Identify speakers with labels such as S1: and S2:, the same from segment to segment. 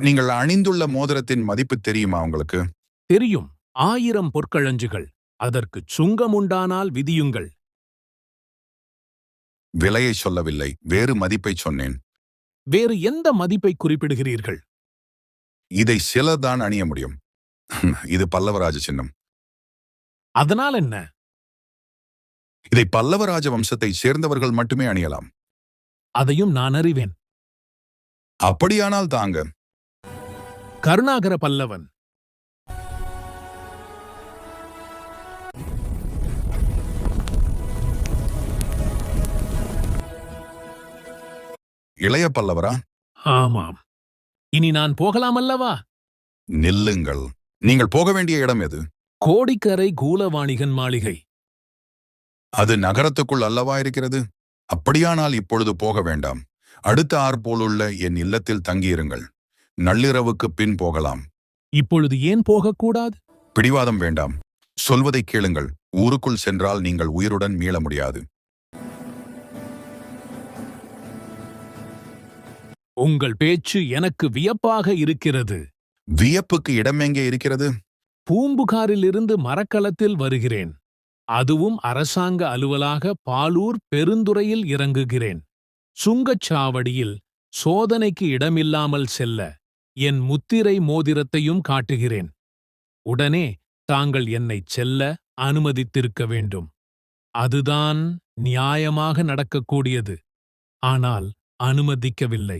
S1: நீங்கள் அணிந்துள்ள மோதிரத்தின் மதிப்பு தெரியுமா உங்களுக்கு?
S2: தெரியும். 1000 பொற்களஞ்சுகள். அதற்குச் சுங்கம் உண்டானால் விதியுங்கள்.
S1: விலையை சொல்லவில்லை, வேறு மதிப்பை சொன்னேன்.
S2: வேறு எந்த மதிப்பை குறிப்பிடுகிறீர்கள்?
S1: இதை சிலர் தான் அணிய முடியும். இது பல்லவராஜ சின்னம்.
S2: அதனால் என்ன?
S1: இதை பல்லவராஜ வம்சத்தைச் சேர்ந்தவர்கள் மட்டுமே அணியலாம்.
S2: அதையும் நான் அறிவேன்.
S1: அப்படியானால் தாங்க.
S2: கருணாகர பல்லவன்.
S1: இளைய பல்லவரா?
S2: ஆமாம். இனி நான் போகலாமல்லவா?
S1: நில்லுங்கள். நீங்கள் போக வேண்டிய இடம் எது?
S2: கோடிக்கரை கூலவாணிகன் மாளிகை.
S1: அது நகரத்துக்குள் அல்லவா இருக்கிறது? அப்படியானால் இப்பொழுது போக வேண்டாம். அடுத்த போலுள்ள என் இல்லத்தில் தங்கியிருங்கள். நள்ளிரவுக்கு பின் போகலாம்.
S2: இப்பொழுது ஏன் போகக்கூடாது?
S1: பிடிவாதம் வேண்டாம். சொல்வதை கேளுங்கள். ஊருக்குள் சென்றால் நீங்கள் உயிருடன் மீள முடியாது.
S2: உங்கள் பேச்சு எனக்கு வியப்பாக இருக்கிறது.
S1: வியப்புக்கு இடம் எங்கே இருக்கிறது?
S2: பூம்புகாரிலிருந்து மரக்கலத்தில் வருகிறேன். அதுவும் அரசாங்க அலுவலாக பாலூர் பெருந்துறையில் இறங்குகிறேன். சுங்கச்சாவடியில் சோதனைக்கு இடமில்லாமல் செல்ல என் முத்திரை மோதிரத்தையும் காட்டுகிறேன். உடனே தாங்கள் என்னைச் செல்ல அனுமதித்திருக்க வேண்டும். அதுதான் நியாயமாக நடக்கக்கூடியது. ஆனால் அனுமதிக்கவில்லை.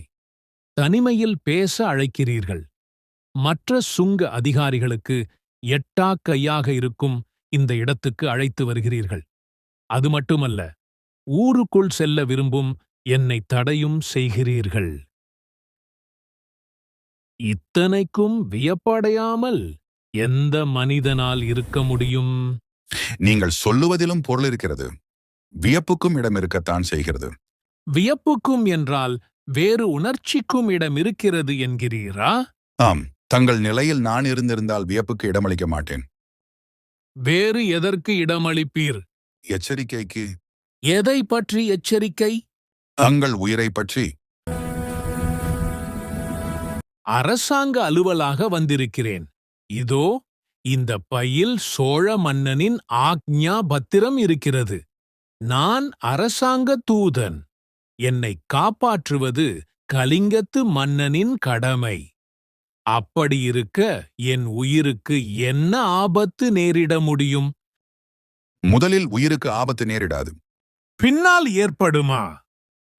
S2: தனிமையில் பேச அழைக்கிறீர்கள். மற்ற சுங்க அதிகாரிகளுக்கு எட்டாக்கையாக இருக்கும் இந்த இடத்துக்கு அழைத்து வருகிறீர்கள். அது மட்டுமல்ல, ஊருக்குள் செல்ல விரும்பும் என்னை தடையும் செய்கிறீர்கள். இத்தனைக்கும் வியப்படையாமல் எந்த மனிதனால் இருக்க முடியும்?
S1: நீங்கள் சொல்லுவதிலும் பொருள் இருக்கிறது. வியப்புக்கும் இடம் இருக்கத்தான் செய்கிறது.
S2: வியப்புக்கும் என்றால் வேறு உணர்ச்சிக்கும் இடம் இருக்கிறது என்கிறீரா?
S1: ஆம், தங்கள் நிலையில் நான் இருந்திருந்தால் வியப்புக்கு இடமளிக்க மாட்டேன்.
S2: வேறு எதற்கு இடமளிப்பீர்?
S1: எச்சரிக்கைக்கு.
S2: எதை பற்றி எச்சரிக்கை?
S1: தங்கள் உயிரை பற்றி.
S2: அரசாங்க அலுவலாக வந்திருக்கிறேன். இதோ இந்த பையில் சோழ மன்னனின் ஆக்ஞா பத்திரம் இருக்கிறது. நான் அரசாங்க தூதன். என்னை காப்பாற்றுவது கலிங்கத்து மன்னனின் கடமை. அப்படியிருக்க என் உயிருக்கு என்ன ஆபத்து நேரிட முடியும்?
S1: முதலில் உயிருக்கு ஆபத்து நேரிடாது.
S2: பின்னால் ஏற்படுமா?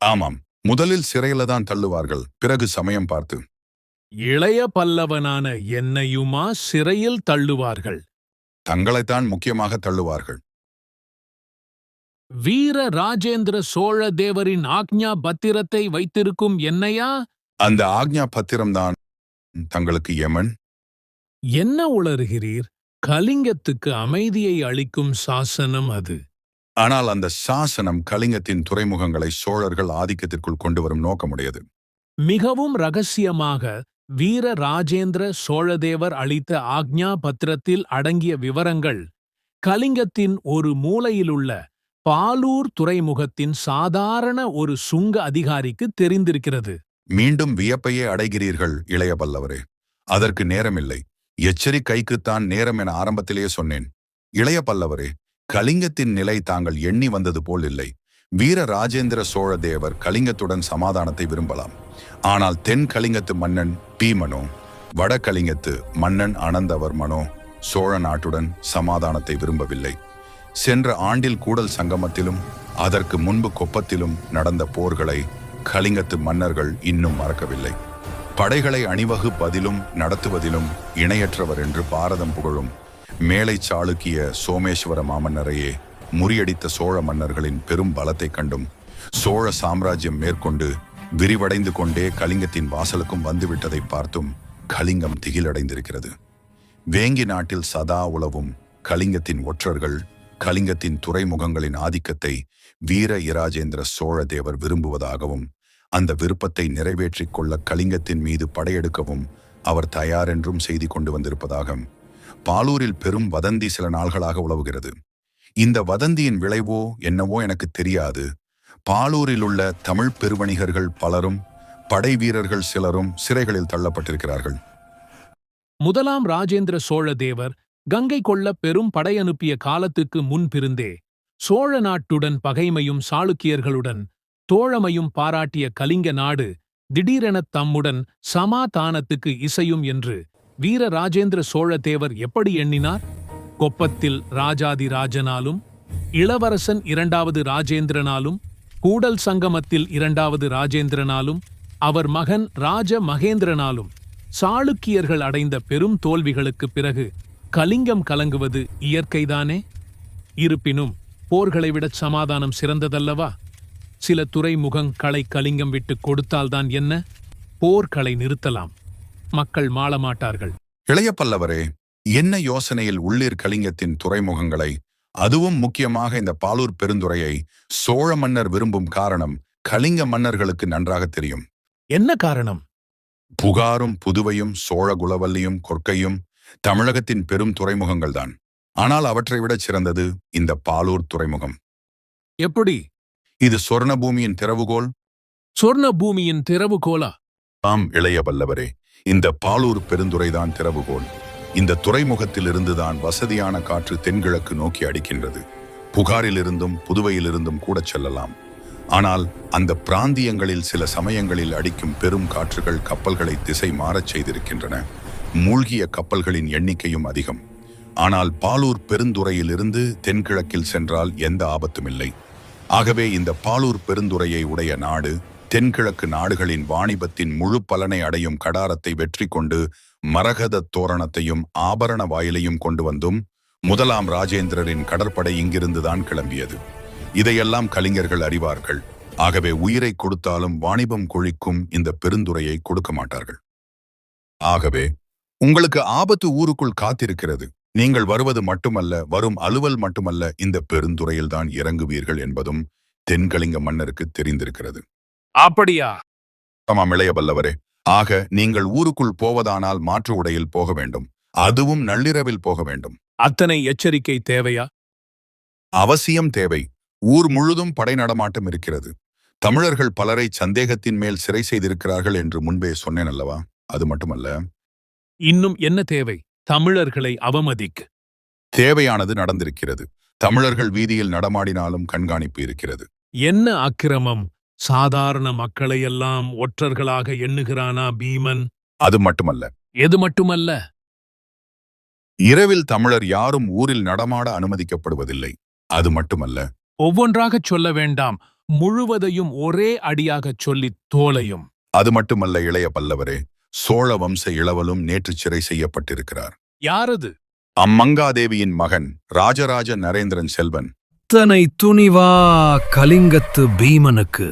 S1: ஆமாம், முதலில் சிறையில தான் தள்ளுவார்கள், பிறகு சமயம் பார்த்து.
S2: இளைய பல்லவனான என்னையுமா சிறையில் தள்ளுவார்கள்?
S1: தங்களைத்தான் முக்கியமாக தள்ளுவார்கள்.
S2: வீர ராஜேந்திர சோழ தேவரின் ஆக்ஞா பத்திரத்தை வைத்திருக்கும் என்னையா?
S1: அந்த ஆக்ஞா பத்திரம்தான் தங்களுக்கு யமன்.
S2: என்ன உளறுகிறீர்? கலிங்கத்துக்கு அமைதியை அளிக்கும் சாசனம் அது.
S1: ஆனால் அந்த சாசனம் கலிங்கத்தின் துறைமுகங்களை சோழர்கள் ஆதிக்கத்திற்குள் கொண்டு வரும் நோக்கமுடையது.
S2: மிகவும் ரகசியமாக வீர ராஜேந்திர சோழதேவர் அளித்த ஆக்ஞா பத்திரத்தில் அடங்கிய விவரங்கள் கலிங்கத்தின் ஒரு மூலையிலுள்ள பாலூர் துறைமுகத்தின் சாதாரண ஒரு சுங்க அதிகாரிக்கு தெரிந்திருக்கிறது.
S1: மீண்டும் வியப்பையே அடைகிறீர்கள் இளைய பல்லவரே. அதற்கு நேரமில்லை. எச்சரிக்கைக்குத்தான் நேரம் என ஆரம்பத்திலேயே சொன்னேன். இளைய பல்லவரே, கலிங்கத்தின் நிலை தாங்கள் எண்ணி வந்தது போல் இல்லை. வீர ராஜேந்திர சோழ தேவர் கலிங்கத்துடன் சமாதானத்தை விரும்பலாம். ஆனால் தென் கலிங்கத்து மன்னன் பீமனோ, வட கலிங்கத்து மன்னன் அனந்தவர்மனோ சோழ நாட்டுடன் சமாதானத்தை விரும்பவில்லை. சென்ற ஆண்டில் கூடல் சங்கமத்திலும் அதற்கு முன்பு கொப்பத்திலும் நடந்த போர்களை கலிங்கத்து மன்னர்கள் இன்னும் மறக்கவில்லை. படைகளை அணிவகுப்பதிலும் நடத்துவதிலும் இணையற்றவர் என்று பாரதம் புகழும் மேலை சாளுக்கிய சோமேஸ்வர மாமன்னரையே முறியடித்த சோழ மன்னர்களின் பெரும் பலத்தை கண்டும் சோழ சாம்ராஜ்யம் மேற்கொண்டு விரிவடைந்து கொண்டே கலிங்கத்தின் வாசலுக்கும் வந்துவிட்டதை பார்த்தும் கலிங்கம் திகிலடைந்திருக்கிறது. வேங்கி நாட்டில் சதா உலவும் கலிங்கத்தின் ஒற்றர்கள் கலிங்கத்தின் துறைமுகங்களின் ஆதிக்கத்தை வீர இராஜேந்திர சோழ தேவர் விரும்புவதாகவும் அந்த விருப்பத்தை நிறைவேற்றிக் கொள்ள கலிங்கத்தின் மீது படையெடுக்கவும் அவர் தயாரென்றும் செய்தி கொண்டு வந்திருப்பதாக பாலூரில் பெரும் வதந்தி சில நாள்களாக உலவுகிறது. இந்த வதந்தியின் விளைவோ என்னவோ எனக்கு தெரியாது. பாலூரில் உள்ள தமிழ் பெருவணிகர்கள் பலரும் படை வீரர்கள் சிலரும் சிறைகளில் தள்ளப்பட்டிருக்கிறார்கள்.
S2: முதலாம் ராஜேந்திர சோழ தேவர் கங்கை கொள்ள பெரும் படையனுப்பிய காலத்துக்கு முன்பிருந்தே சோழ நாட்டுடன் பகைமையும் சாளுக்கியர்களுடன் தோழமையும் பாராட்டிய கலிங்க நாடு திடீரெனத் தம்முடன் சமாதானத்துக்கு இசையும் என்று வீர ராஜேந்திர சோழ தேவர் எப்படி எண்ணினார்? கொப்பத்தில் ராஜாதி ராஜனாலும் இளவரசன் இரண்டாவது ராஜேந்திரனாலும் கூடல் சங்கமத்தில் இரண்டாவது ராஜேந்திரனாலும் அவர் மகன் ராஜ மகேந்திரனாலும் சாளுக்கியர்கள் அடைந்த பெரும் தோல்விகளுக்குப் பிறகு கலிங்கம் கலங்குவது இயற்கைதானே? இருப்பினும் போர்களை விடச் சமாதானம் சிறந்ததல்லவா? சில துறைமுகங்களை கலிங்கம் விட்டு கொடுத்தால்தான் என்ன? போர்களை நிறுத்தலாம், மக்கள் மாளமாட்டார்கள்.
S1: இளைய பல்லவரே, என்ன யோசனையில் உள்ளீர் கலிங்கத்தின் துறைமுகங்களை, அதுவும் முக்கியமாக இந்த பாலூர் பெருந்துறையை சோழ மன்னர் விரும்பும் காரணம் கலிங்க மன்னர்களுக்கு நன்றாக தெரியும்.
S2: என்ன காரணம்?
S1: புகாரும் புதுவையும் சோழ குலவல்லியும் கொற்கையும் தமிழகத்தின் பெரும் துறைமுகங்கள்தான். ஆனால் அவற்றை விட சிறந்தது இந்த பாலூர் துறைமுகம்.
S2: எப்படி?
S1: இது சொர்ண பூமியின் திறவுகோல்.
S2: சொர்ண பூமியின் திறவுகோலா?
S1: ஆம் இளைய பல்லவரே, இந்த பாலூர் பெருந்துறைதான் திறவுகோல். இந்த துறைமுகத்திலிருந்துதான் வசதியான காற்று தென்கிழக்கு நோக்கி அடிக்கின்றது. புகாரிலிருந்தும் புதுவையிலிருந்தும் கூட செல்லலாம். ஆனால் அந்த பிராந்தியங்களில் சில சமயங்களில் அடிக்கும் பெரும் காற்றுகள் கப்பல்களை திசை மாறச் செய்திருக்கின்றன. மூழ்கிய கப்பல்களின் எண்ணிக்கையும் அதிகம். ஆனால் பாலூர் பெருந்துறையிலிருந்து தென்கிழக்கில் சென்றால் எந்த ஆபத்துமில்லை. ஆகவே இந்த பாலூர் பெருந்துறையை உடைய நாடு தென்கிழக்கு நாடுகளின் வாணிபத்தின் முழு பலனை அடையும் கடாரத்தை வெற்றி கொண்டு மரகத தோரணத்தையும் ஆபரண வாயிலையும் கொண்டு வந்தும் முதலாம் ராஜேந்திரரின் கடற்படை இங்கிருந்துதான் கிளம்பியது. இதையெல்லாம் கலிங்கர்கள் அறிவார்கள். ஆகவே உயிரை கொடுத்தாலும் வாணிபம் கொழிக்கும் இந்த பெருந்துறையை கொடுக்க மாட்டார்கள். ஆகவே உங்களுக்கு ஆபத்து ஊருக்குள் காத்திருக்கிறது. நீங்கள் வருவது மட்டுமல்ல, வரும் அலுவல் மட்டுமல்ல, இந்த பெருந்துறையில்தான் இறங்குவீர்கள் என்பதும் தென்கலிங்க மன்னருக்கு தெரிந்திருக்கிறது.
S2: அப்படியா?
S1: ஆமாம் இளைய பல்லவரே. ஆக நீங்கள் ஊருக்குள் போவதானால் மாற்று உடையில் போக வேண்டும். அதுவும் நள்ளிரவில் போக வேண்டும்.
S2: அத்தனை எச்சரிக்கை தேவையா?
S1: அவசியம் தேவை. ஊர் முழுதும் படை நடமாட்டம் இருக்கிறது. தமிழர்கள் பலரை சந்தேகத்தின் மேல் சிறை செய்திருக்கிறார்கள் என்று முன்பே சொன்னேன் அல்லவா? அது மட்டுமல்ல,
S2: இன்னும் என்ன தேவை? தமிழர்களை அவமதிக்க
S1: தேவையானது நடந்திருக்கிறது. தமிழர்கள் வீதியில் நடமாடினாலும் கண்காணிப்பு இருக்கிறது.
S2: என்ன அக்கிரமம்! சாதாரண மக்களையெல்லாம் ஒற்றர்களாக எண்ணுகிறானா பீமன்?
S1: அது மட்டுமல்ல,
S2: எது மட்டுமல்ல?
S1: இரவில் தமிழர் யாரும் ஊரில் நடமாட அனுமதிக்கப்படுவதில்லை. அது மட்டுமல்ல,
S2: ஒவ்வொன்றாகச் சொல்ல வேண்டாம், முழுவதையும் ஒரே அடியாகச் சொல்லித் தோலையும்.
S1: அது மட்டுமல்ல இளைய பல்லவரே, சோழ வம்ச இளவலும் நேற்று சிறை செய்யப்பட்டிருக்கிறார்.
S2: யாரது?
S1: அம்மங்காதேவியின் மகன் ராஜராஜ நரேந்திரன் செல்வன்.
S3: இத்தனை துணிவா கலிங்கத்து பீமனுக்கு?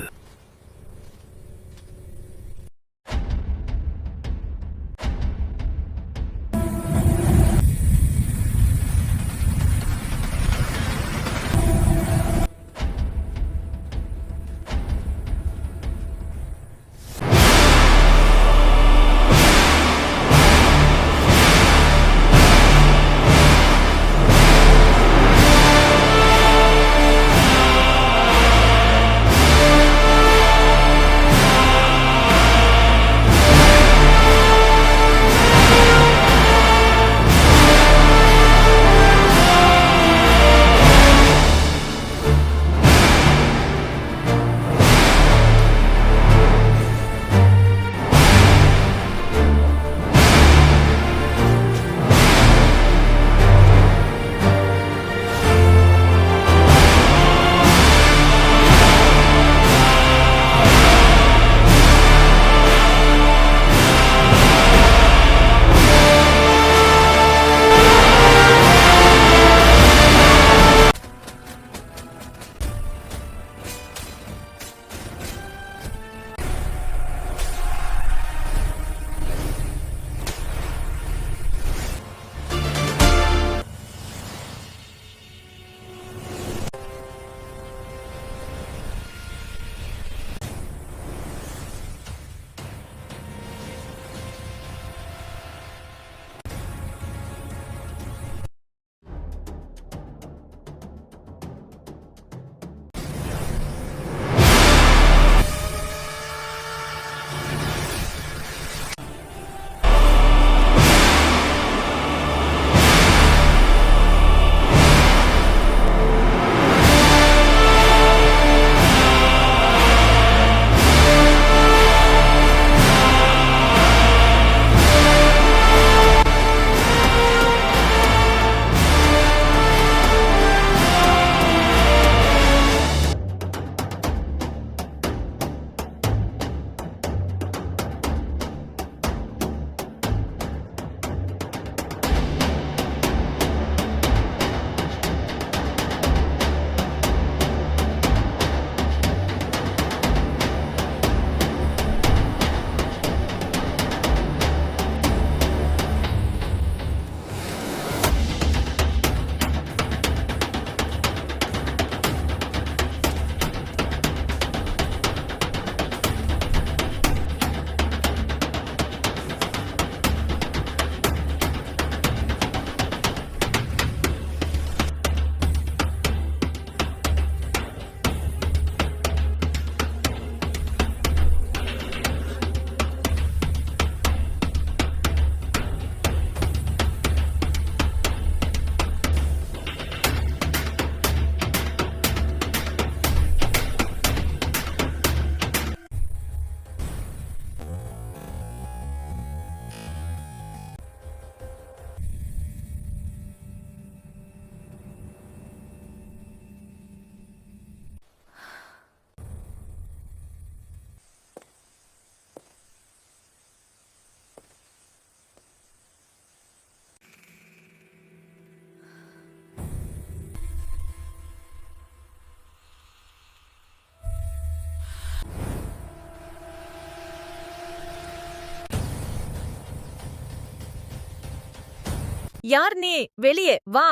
S4: யார் நீ? வெளியே வா!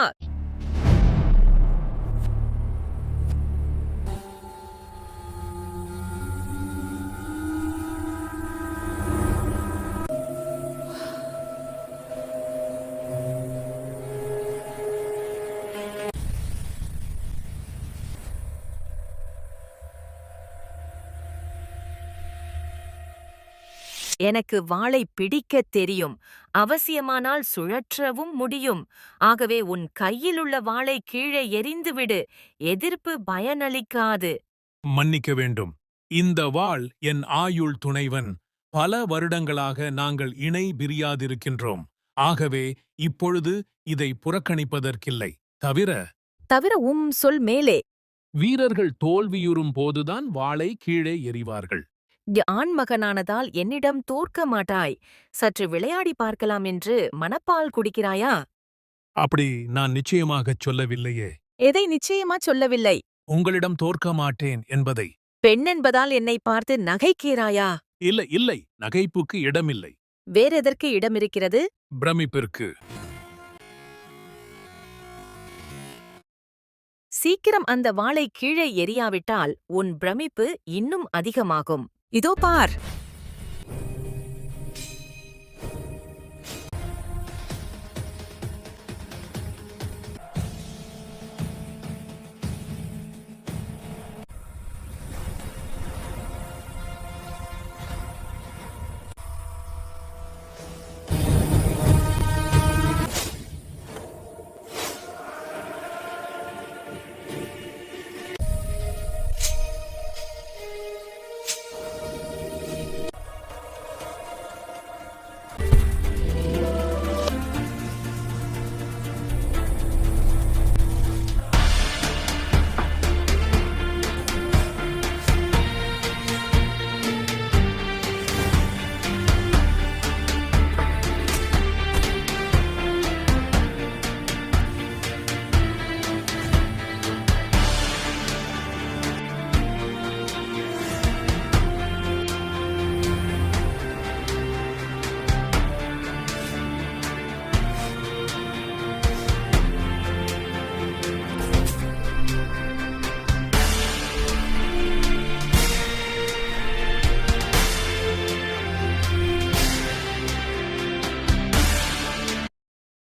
S4: எனக்கு வாளை பிடிக்கத் தெரியும். அவசியமானால் சுழற்றவும் முடியும். ஆகவே உன் கையிலுள்ள வாளை கீழே எறிந்துவிடு. எதிர்ப்பு பயனளிக்காது.
S2: மன்னிக்க வேண்டும். இந்த வாள் என் ஆயுள் துணைவன். பல வருடங்களாக நாங்கள் இணை பிரியாதிருக்கின்றோம். ஆகவே இப்பொழுது இதை புறக்கணிப்பதற்கில்லை.
S4: தவிர சொல் மேலே.
S2: வீரர்கள் தோல்வியுறும் போதுதான் வாளை கீழே எறிவார்கள்.
S4: ஆண்மகனானதால் என்னிடம் தோற்க மாட்டாய். சற்று விளையாடி பார்க்கலாம் என்று மனப்பால் குடிக்கிறாயா?
S2: அப்படி நான் நிச்சயமாகச் சொல்லவில்லையே.
S4: எதை நிச்சயமா சொல்லவில்லை?
S2: உங்களிடம் தோற்க மாட்டேன் என்பதை.
S4: பெண் என்பதால் என்னை பார்த்து நகைக்கிறாயா?
S2: இல்லை, நகைப்புக்கு இடமில்லை.
S4: வேறெதற்கு இடமிருக்கிறது?
S2: பிரமிப்பிற்கு.
S4: சீக்கிரம் அந்த வாளை கீழே எறியாவிட்டால் உன் பிரமிப்பு இன்னும் அதிகமாகும். இதோ பார்!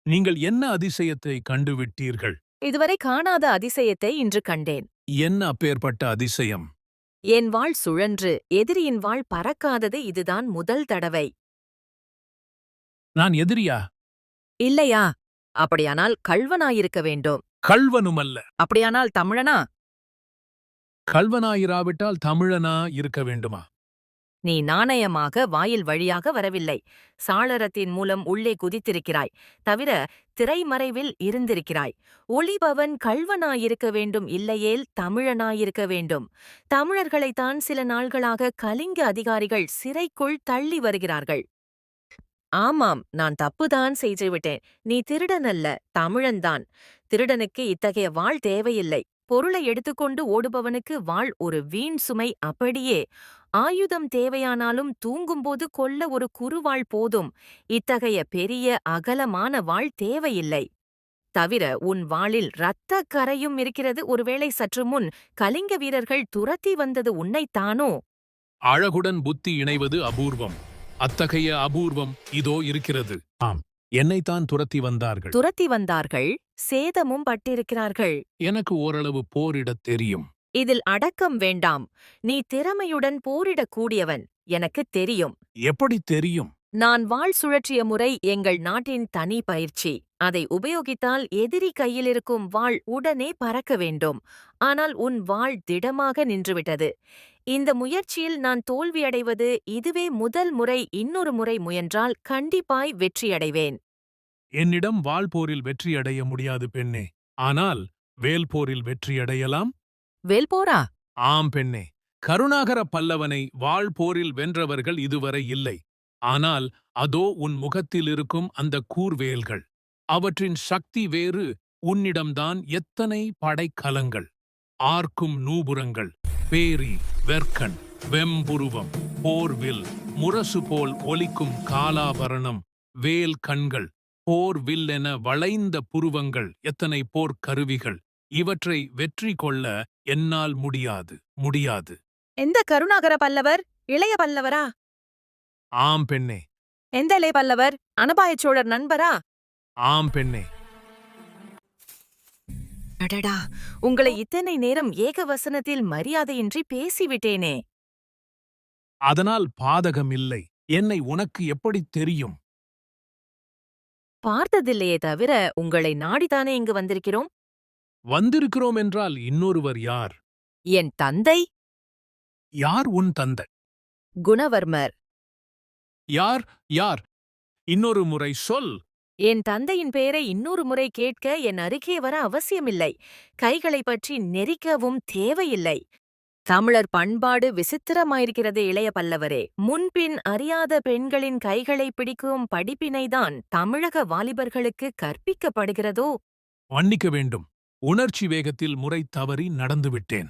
S2: நீங்கள் என்ன அதிசயத்தை கண்டுவிட்டீர்கள்?
S4: இதுவரை காணாத அதிசயத்தை இன்று கண்டேன்.
S2: என்ன அப்பேற்பட்ட அதிசயம்?
S4: என் வாள் சுழன்று எதிரியின் வாள் பறக்காதது இதுதான் முதல் தடவை.
S2: நான் எதிரியா?
S4: இல்லையா? அப்படியானால் கள்வனாயிருக்க வேண்டும்.
S2: கள்வனுமல்ல.
S4: அப்படியானால் தமிழனா?
S2: கள்வனாயிராவிட்டால் தமிழனா இருக்க வேண்டுமா?
S4: நீ நாணயமாக வாயில் வழியாக வரவில்லை. சாளரத்தின் மூலம் உள்ளே குதித்திருக்கிறாய். தவிர திரைமறைவில் இருந்திருக்கிறாய். ஒளிபவன் கள்வனாயிருக்க வேண்டும், இல்லையேல் தமிழனாயிருக்க வேண்டும். தமிழர்களைத்தான் சில நாள்களாக கலிங்க அதிகாரிகள் சிறைக்குள் தள்ளி வருகிறார்கள். ஆமாம், நான் தப்புதான் செய்துவிட்டேன். நீ திருடனல்ல, தமிழன்தான். திருடனுக்கு இத்தகைய வாள் தேவையில்லை. பொருளை எடுத்துக்கொண்டு ஓடுபவனுக்கு வாள் ஒரு வீண் சுமை. அப்படியே ஆயுதம் தேவையானாலும் தூங்கும்போது கொல்ல ஒரு குறுவாள் போதும். இத்தகைய பெரிய அகலமான வாள் தேவையில்லை. தவிர உன் வாளில் இரத்தக் கரையும் இருக்கிறது. ஒருவேளை சற்று முன் கலிங்க வீரர்கள் துரத்தி வந்தது உன்னைத்தானோ?
S2: அழகுடன் புத்தி இணைவது அபூர்வம். அத்தகைய அபூர்வம் இதோ இருக்கிறது. ஆம், என்னைத்தான் துரத்தி வந்தார்கள். சேதமும் பட்டிருக்கிறார்கள். எனக்கு ஓரளவு போரிடத் தெரியும்.
S4: இதில் அடக்கம் வேண்டாம். நீ திறமையுடன் போரிடக்கூடியவன், எனக்குத் தெரியும்.
S2: எப்படி தெரியும்?
S4: நான் வாள் சுழற்றிய முறை எங்கள் நாட்டின் தனி பயிற்சி. அதை உபயோகித்தால் எதிரி கையிலிருக்கும் வாள் உடனே பறக்க வேண்டும். ஆனால் உன் வாள் திடமாக நின்றுவிட்டது. இந்த முயற்சியில் நான் தோல்வியடைவது இதுவே முதல் முறை. இன்னொரு முறை முயன்றால் கண்டிப்பாய் வெற்றியடைவேன்.
S2: என்னிடம் வாள் போரில் வெற்றியடைய முடியாது பெண்ணே. ஆனால் வேல் போரில் வெற்றியடையலாம்.
S4: வேல்போரா?
S2: ஆம் பெண்ணே. கருணாகர பல்லவனை வாள் போரில் வென்றவர்கள் இதுவரை இல்லை. ஆனால் அதோ உன் முகத்திலிருக்கும் அந்த கூர்வேல்கள். அவற்றின் சக்தி வேறு. உன்னிடம்தான் எத்தனை படைக்கலங்கள், ஆர்க்கும் நூபுரங்கள், பேரி, வெற்கண், வெம்புருவம், போர்வில், முரசு போல் ஒலிக்கும் காலாபரணம், வேல் கண்கள், போர் வில்லென வளைந்த புருவங்கள், எத்தனை போர் கருவிகள், இவற்றை வெற்றி கொள்ள என்னால் முடியாது.
S4: எந்த கருணாகர பல்லவர்? இளைய பல்லவரா?
S2: ஆம் பெண்ணே,
S4: எந்த இளைய பல்லவர்? அனபாயச் சோழர் நண்பரா?
S2: ஆம் பெண்ணே.
S4: அடடா, உங்களை இத்தனை நேரம் ஏகவசனத்தில் மரியாதையின்றி பேசிவிட்டேனே.
S2: அதனால் பாதகமில்லை. என்னை உனக்கு எப்படித் தெரியும்?
S4: பார்த்ததில்லையே தவிர உங்களை நாடித்தானே இங்கு வந்திருக்கிறோம்.
S2: வந்திருக்கிறோம் என்றால் இன்னொருவர் யார்?
S4: என் தந்தை
S2: யார் உன் தந்தை?
S4: குணவர்மர்.
S2: யார்? இன்னொரு முறை சொல்.
S4: என் தந்தையின் பெயரை இன்னொரு முறை கேட்க என் அருகே வர அவசியமில்லை. கைகளைப் பற்றி நெரிக்கவும் தேவையில்லை. தமிழர் பண்பாடு விசித்திரமாயிருக்கிறது இளைய பல்லவரே. முன்பின் அறியாத பெண்களின் கைகளை பிடிக்கும் படிப்பினைதான் தமிழக வாலிபர்களுக்கு கற்பிக்கப்படுகிறதோ?
S2: மன்னிக்க வேண்டும். உணர்ச்சி வேகத்தில் முறை தவறி நடந்துவிட்டேன்.